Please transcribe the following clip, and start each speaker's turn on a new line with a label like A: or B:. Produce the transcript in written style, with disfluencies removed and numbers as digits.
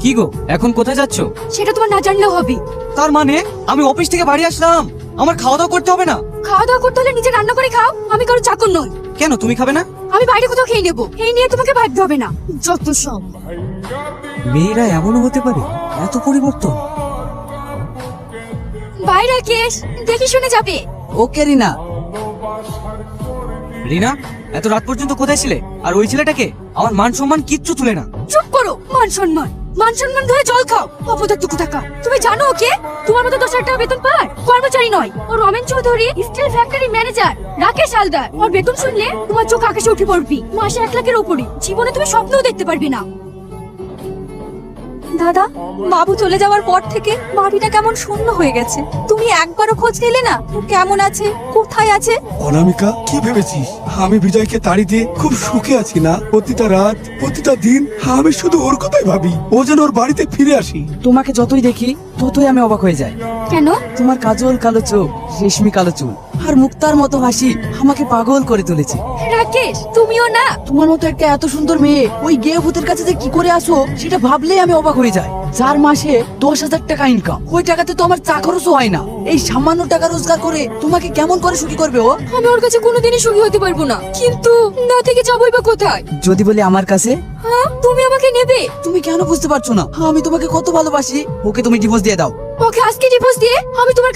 A: কি গো, এখন কোথায় যাচ্ছ?
B: সেটা তোমার না জানলেও হবে।
A: তার মানে আমি অফিস থেকে বাড়ি আসলাম, আমার খাওয়া দাওয়া করতে হবে না?
B: খাওয়া দাওয়া করতে হলে নিজে রান্না করে খাও, আমি কারো চাকর নই।
A: কেন, তুমি খাবে না?
B: আমি বাইরে কোথাও খেয়ে নেবো, এই নিয়ে তোমাকে ভাবতে হবে না। যত সব।
A: মেয়েরা এমনও হতে পারে, এত পরিবর্তন।
B: বাইরে কেস দেখে শুনে যাবে।
A: ওকে রিনা। রিনা, এত রাত পর্যন্ত কোথায় ছিলে? আর ওই ছেলেটাকে? আমার মান সম্মান কিচ্ছু তুলে না।
B: চুপ করো। মান সম্মান মান সম্মান ধরে জল খাও, অপদার্থ কোথাকার। তুমি জানো ওকে? তোমার মতো 10,000 টাকা বেতন পায়, কর্মচারী নয়। ও Ramen Chowdhury, steel factory manager. Rakesh Haldar. ওর বেতন শুনলে তোমার চোখ আকাশে উঠে পড়বি। মাসে 1 লাখের উপরে। জীবনে তুমি স্বপ্নও দেখতে পারবে না। দাদা, বাবু চলে যাওয়ার পর থেকে বাড়িটা কেমন শূন্য হয়ে গেছে। তুমি একবারও খোঁজ নিলে না, ও কেমন আছে, কোথায় আছে?
C: অনামিকা, কি ভেবেছিস আমি বিজয়কে তাড়ি দিয়ে খুব সুখে আছি না? প্রতিটা রাত, প্রতিটা দিন আমি শুধু ওর কথাই ভাবি, ও যেন ওর বাড়িতে ফিরে আসি।
A: তোমাকে যতই দেখি ততই আমি অবাক হয়ে যাই।
B: কেন?
A: তোমার কাজল কালো চোখ, রেশমি কালো চুল আর মুক্তার মতো হাসি আমাকে পাগল করে তুলেছে।
B: রাকেশ, তুমিও না?
A: তোমার মতো একটা এত সুন্দর মেয়ে ওই গে ভূতের কাছে যে কি করে আসো সেটা ভাবলেই আমি অবাক হয়ে যাই। 4 মাসে 10,000 টাকা ইনকাম, ওই টাকাতে তো আমার চা খরচও হয় না। এই সামান্য টাকা রোজগার করে তোমাকে কেমন করে সুখী করবে ও?
B: আমি ওর কাছে কোনোদিনই সুখী হতে পারবো না। কিন্তু না থেকে যাবোই বা কোথায়?
A: যদি বলি আমার কাছে।
B: হ্যাঁ, তুমি আমাকে নেবে?
A: তুমি কেন বুঝতে পারছো না আমি তোমাকে কত ভালোবাসি? ওকে তুমি ডিভোর্স দিয়ে দাও।
B: ওকে আজকে ডিভোর্স দিয়ে আমি তোমার